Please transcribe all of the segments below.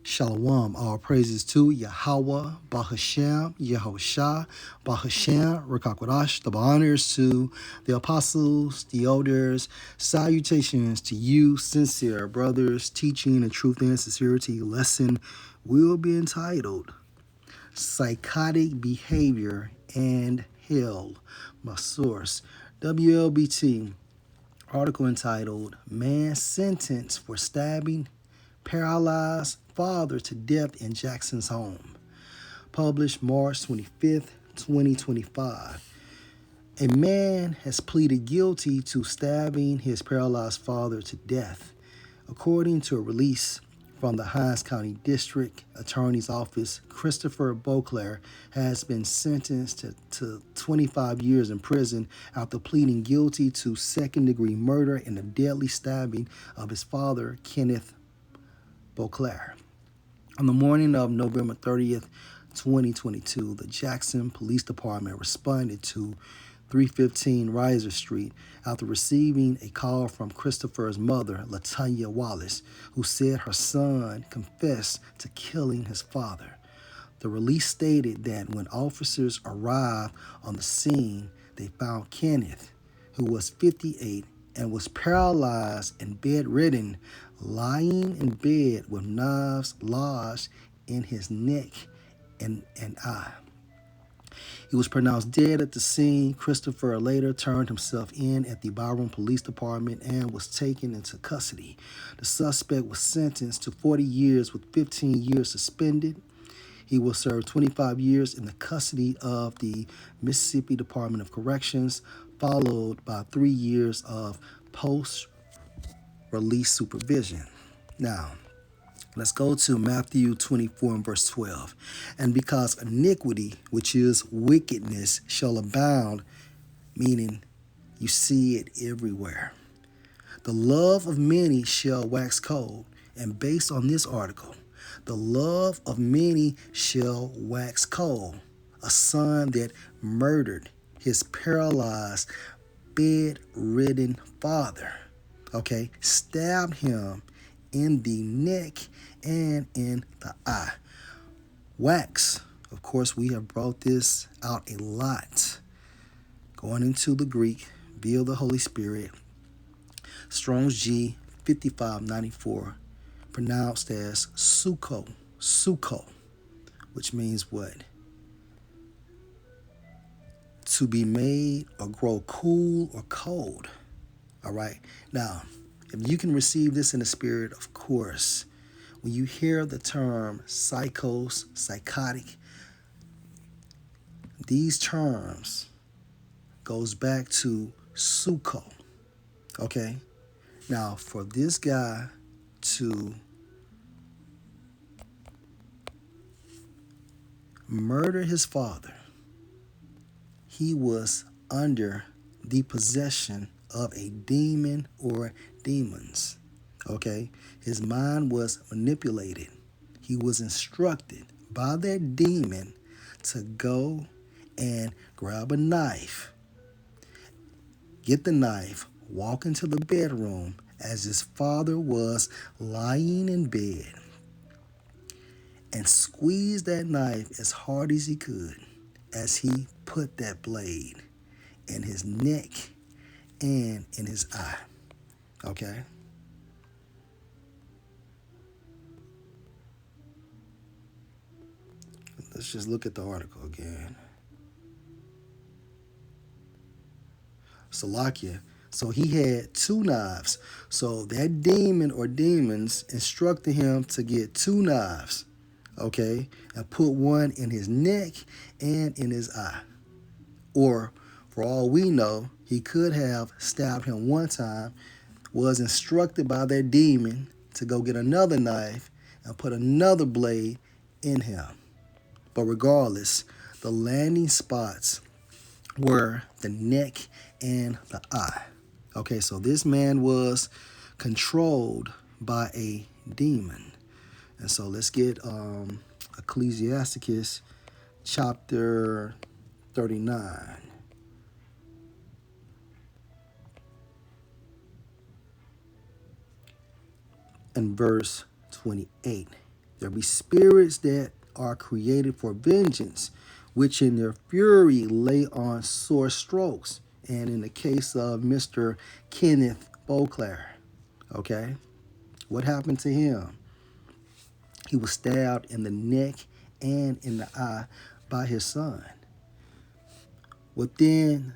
Shalom, all praises to Yahweh, Bahashem, Yehoshua, Bahashem, Rekakwadash. The honors to the apostles, the elders. Salutations to you, sincere brothers. Teaching and truth and sincerity lesson will be entitled Psychotic Behavior and Hell. My source, WLBT. Article entitled Man Sentenced for Stabbing Paralyzed Father to Death in Jackson's Home. Published March 25th, 2025. A man has pleaded guilty to stabbing his paralyzed father to death. According to a release from the Hinds County District Attorney's Office, Christopher Beauclair has been sentenced to 25 years in prison after pleading guilty to second-degree murder in the deadly stabbing of his father, Kenneth Beauclair. On the morning of November 30th, 2022, the Jackson Police Department responded to 315 Riser Street after receiving a call from Christopher's mother, Latanya Wallace, who said her son confessed to killing his father. The release stated that when officers arrived on the scene, they found Kenneth, who was 58 and was paralyzed and bedridden, lying in bed with knives lodged in his neck and eye. He was pronounced dead at the scene. Christopher later turned himself in at the Byron Police Department and was taken into custody. The suspect was sentenced to 40 years with 15 years suspended. He will serve 25 years in the custody of the Mississippi Department of Corrections, followed by 3 years of post-release supervision. Now, let's go to Matthew 24 and verse 12. And because iniquity, which is wickedness, shall abound, meaning you see it everywhere, the love of many shall wax cold. And based on this article, the love of many shall wax cold. A son that murdered his paralyzed, bedridden father, stabbed him in the neck and in the eye. Wax, of course, we have brought this out a lot. Going into the Greek, via the Holy Spirit, Strong's G 5594, pronounced as suko, which means what? To be made or grow cool or cold. All right. Now, if you can receive this in the spirit, of course, when you hear the term psychotic, these terms goes back to suko. Okay. Now, for this guy to murder his father, he was under the possession of a demon or demons. Okay? His mind was manipulated. He was instructed by that demon to go and grab a knife, get the knife, walk into the bedroom as his father was lying in bed, and squeeze that knife as hard as he could as he put that blade in his neck and in his eye. Okay? Let's just look at the article again. Salakia. So he had 2 knives. So that demon or demons instructed him to get 2 knives, and put one in his neck and in his eye. Or, for all we know, he could have stabbed him one time, was instructed by that demon to go get another knife and put another blade in him. But regardless, the landing spots were the neck and the eye. Okay, so this man was controlled by a demon. And so let's get Ecclesiasticus chapter 39. And verse 28. There be spirits that are created for vengeance, which in their fury lay on sore strokes. And in the case of Mr. Kenneth Beauclair, okay, what happened to him? He was stabbed in the neck and in the eye by his son. Within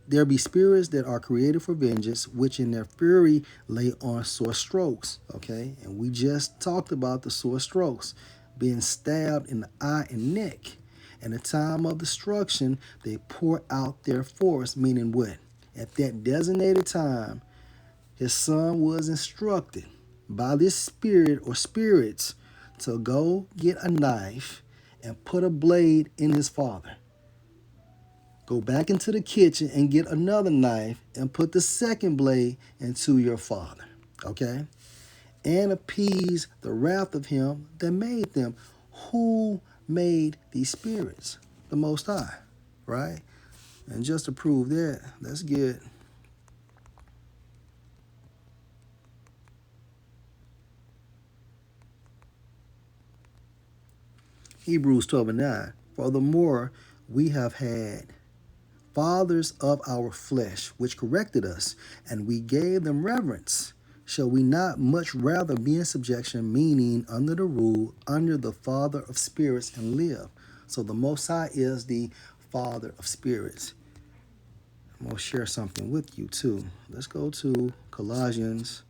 there be spirits that are created for vengeance, which in their fury lay on sore strokes. Okay, and we just talked about the sore strokes, being stabbed in the eye and neck. In the time of destruction, they pour out their force, meaning what? At that designated time, his son was instructed by this spirit or spirits to go get a knife and put a blade in his father. Go back into the kitchen and get another knife and put the second blade into your father. Okay? And appease the wrath of him that made them. Who made these spirits? The Most High. Right? And just to prove that, let's get Hebrews 12:9. Furthermore, we have had fathers of our flesh, which corrected us, and we gave them reverence. Shall we not much rather be in subjection, meaning under the rule, under the Father of spirits, and live? So the Most High is the Father of spirits. I'm going to share something with you too. Let's go to Colossians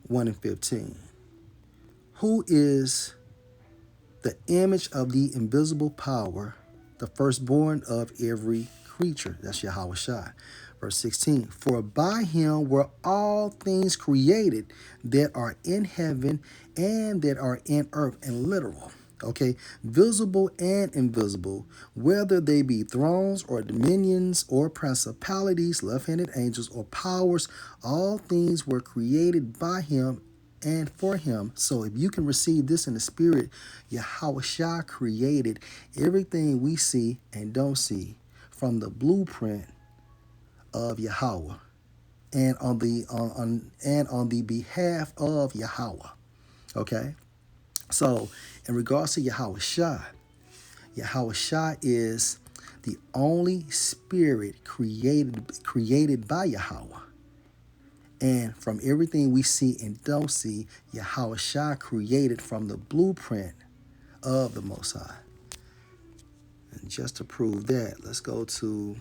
1:15. Who is the image of the invisible power, the firstborn of every creature. That's Yahweh Shai. Verse 16, for by him were all things created that are in heaven and that are in earth, and literal. Okay, visible and invisible, whether they be thrones or dominions or principalities, left-handed angels or powers, all things were created by him and for him. So if you can receive this in the spirit, Yahweh Shah created everything we see and don't see from the blueprint of Yahweh and on the behalf of Yahweh. Okay? So in regards to Yahweh Shah is the only spirit created by Yahweh. And from everything we see and don't see, Yahweh Shah created from the blueprint of the Most High. And just to prove that, let's go to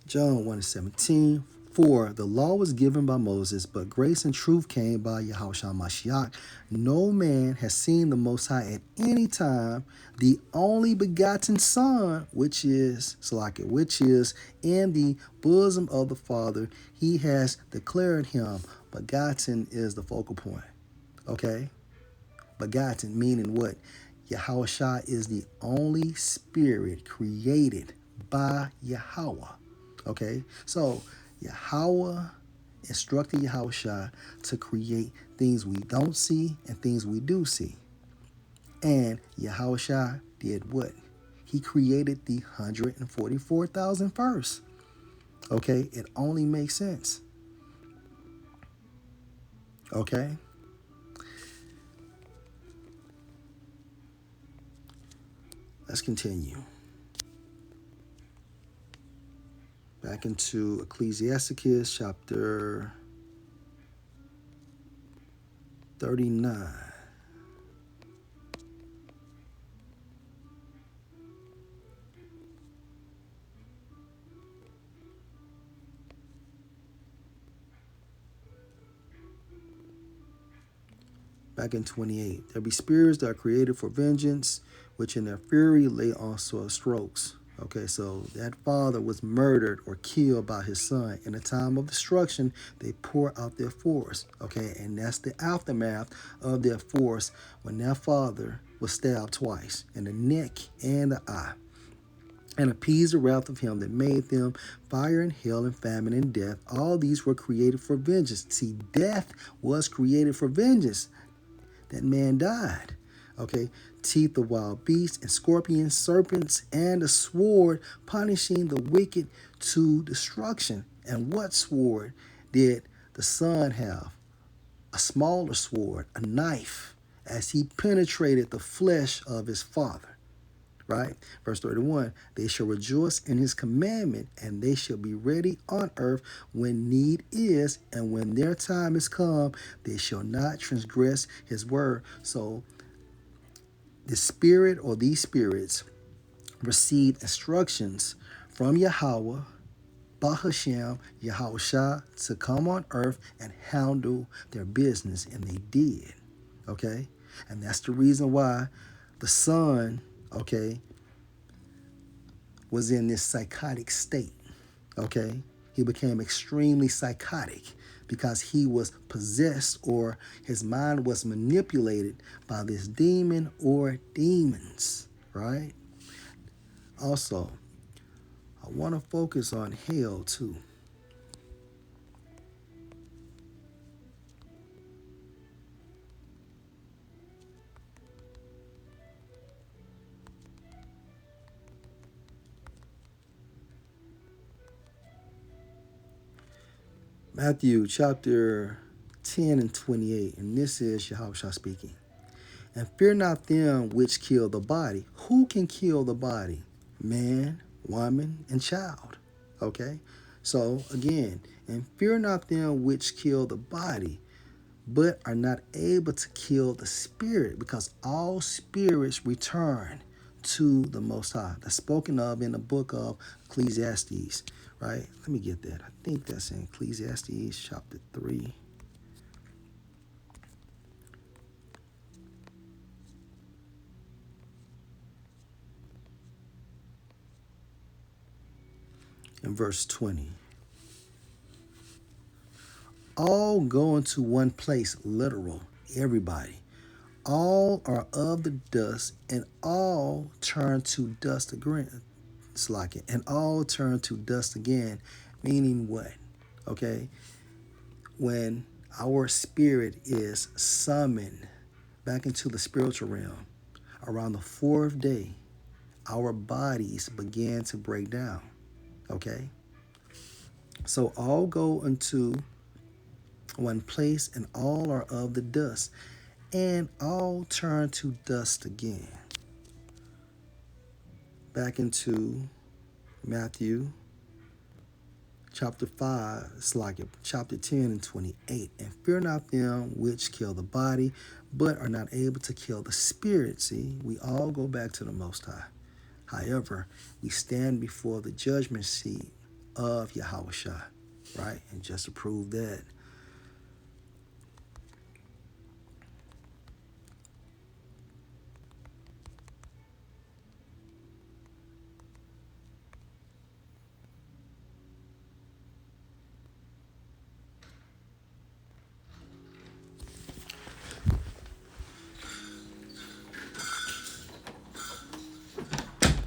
John 1:17. For the law was given by Moses, but grace and truth came by Yahushua Mashiach. No man has seen the Most High at any time. The only begotten Son, which is in the bosom of the Father, he has declared him. Begotten is the focal point. Okay? Begotten meaning what? Yahushua is the only spirit created by Yahweh. Okay? So Yahweh instructed Yahushua to create things we don't see and things we do see. And Yahushua did what? He created the 144,000 first. Okay? It only makes sense. Okay? Let's continue. Back into Ecclesiasticus chapter 39. Back in 28. There be spirits that are created for vengeance, which in their fury lay on sore strokes. Okay, so that father was murdered or killed by his son. In the time of destruction, they pour out their force. Okay, and that's the aftermath of their force when their father was stabbed twice in the neck and the eye. and appease the wrath of him that made them, fire and hell and famine and death. All these were created for vengeance. See, death was created for vengeance. That man died. Okay, teeth of wild beasts and scorpions, serpents, and a sword, punishing the wicked to destruction. And what sword did the Son have? A smaller sword, a knife, as he penetrated the flesh of his Father. Right? Verse 31, they shall rejoice in his commandment, and they shall be ready on earth when need is, and when their time is come, they shall not transgress his word. So the spirit or these spirits received instructions from Yahweh, Bahashem, Yahushua, to come on earth and handle their business, and they did. Okay? And that's the reason why the Son, okay, was in this psychotic state. Okay? He became extremely psychotic because he was possessed, or his mind was manipulated by this demon or demons, right? Also, I want to focus on hell too. Matthew chapter 10 and 28, and this is Yahushua speaking. And fear not them which kill the body. Who can kill the body? Man, woman, and child. Okay? So, again, and fear not them which kill the body, but are not able to kill the spirit, because all spirits return to the Most High. That's spoken of in the book of Ecclesiastes, right? Let me get that. I think that's in Ecclesiastes chapter 3. In verse 20. All go into one place, literal, everybody. All are of the dust, and all turn to dust again. It's like it. And all turn to dust again, meaning what? Okay? When our spirit is summoned back into the spiritual realm, around the fourth day, our bodies begin to break down. Okay? So all go into one place, and all are of the dust, and all turn to dust again. Back into Matthew chapter 5, it's like chapter 10 and 28. And fear not them which kill the body, but are not able to kill the spirit. See, we all go back to the Most High. However, we stand before the judgment seat of Yahushua, right? And just to prove that,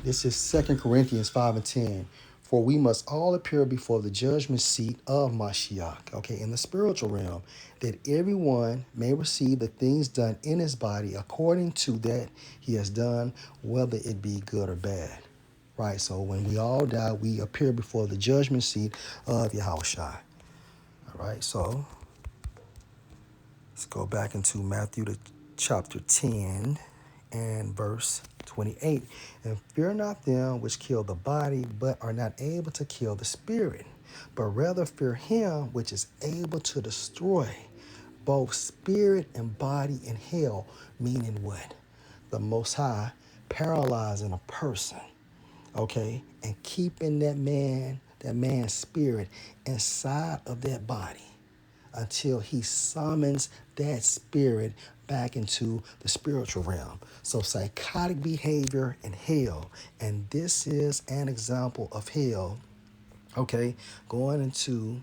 this is 2 Corinthians 5 and 10. For we must all appear before the judgment seat of Mashiach, okay, in the spiritual realm, that everyone may receive the things done in his body according to that he has done, whether it be good or bad. Right? So when we all die, we appear before the judgment seat of Yahushua. All right, so let's go back into Matthew chapter 10 and verse 28. And fear not them which kill the body, but are not able to kill the spirit, but rather fear him which is able to destroy both spirit and body in hell. Meaning what? The Most High paralyzing a person, okay, and keeping that man's spirit inside of that body until he summons that spirit back into the spiritual realm. So psychotic behavior in hell, and this is an example of hell, okay, going into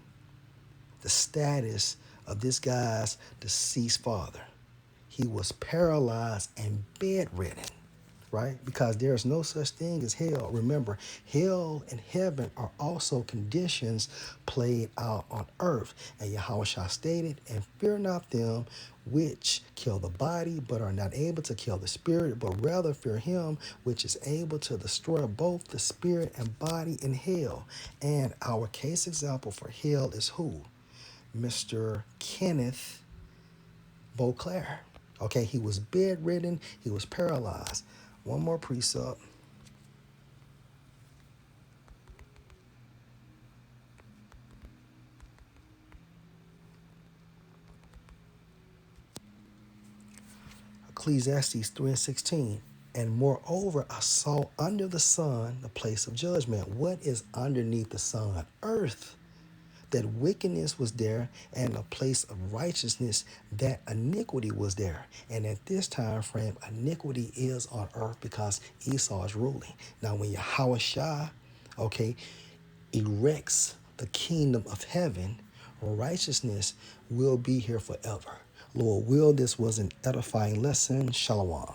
the status of this guy's deceased father. He was paralyzed and bedridden, right? Because there's no such thing as hell. Remember, hell and heaven are also conditions played out on earth. And Yahushua stated, and fear not them which kill the body, but are not able to kill the spirit, but rather fear him which is able to destroy both the spirit and body in hell. And our case example for hell is who? Mr. Kenneth Beauclair. Okay, he was bedridden, he was paralyzed. One more precept. Ecclesiastes 3:16. And moreover, I saw under the sun the place of judgment. What is underneath the sun? Earth. That wickedness was there, and a place of righteousness, that iniquity was there. And at this time frame, iniquity is on earth because Esau is ruling. Now, when Yahushua, okay, erects the kingdom of heaven, righteousness will be here forever. Lord will, this was an edifying lesson. Shalom.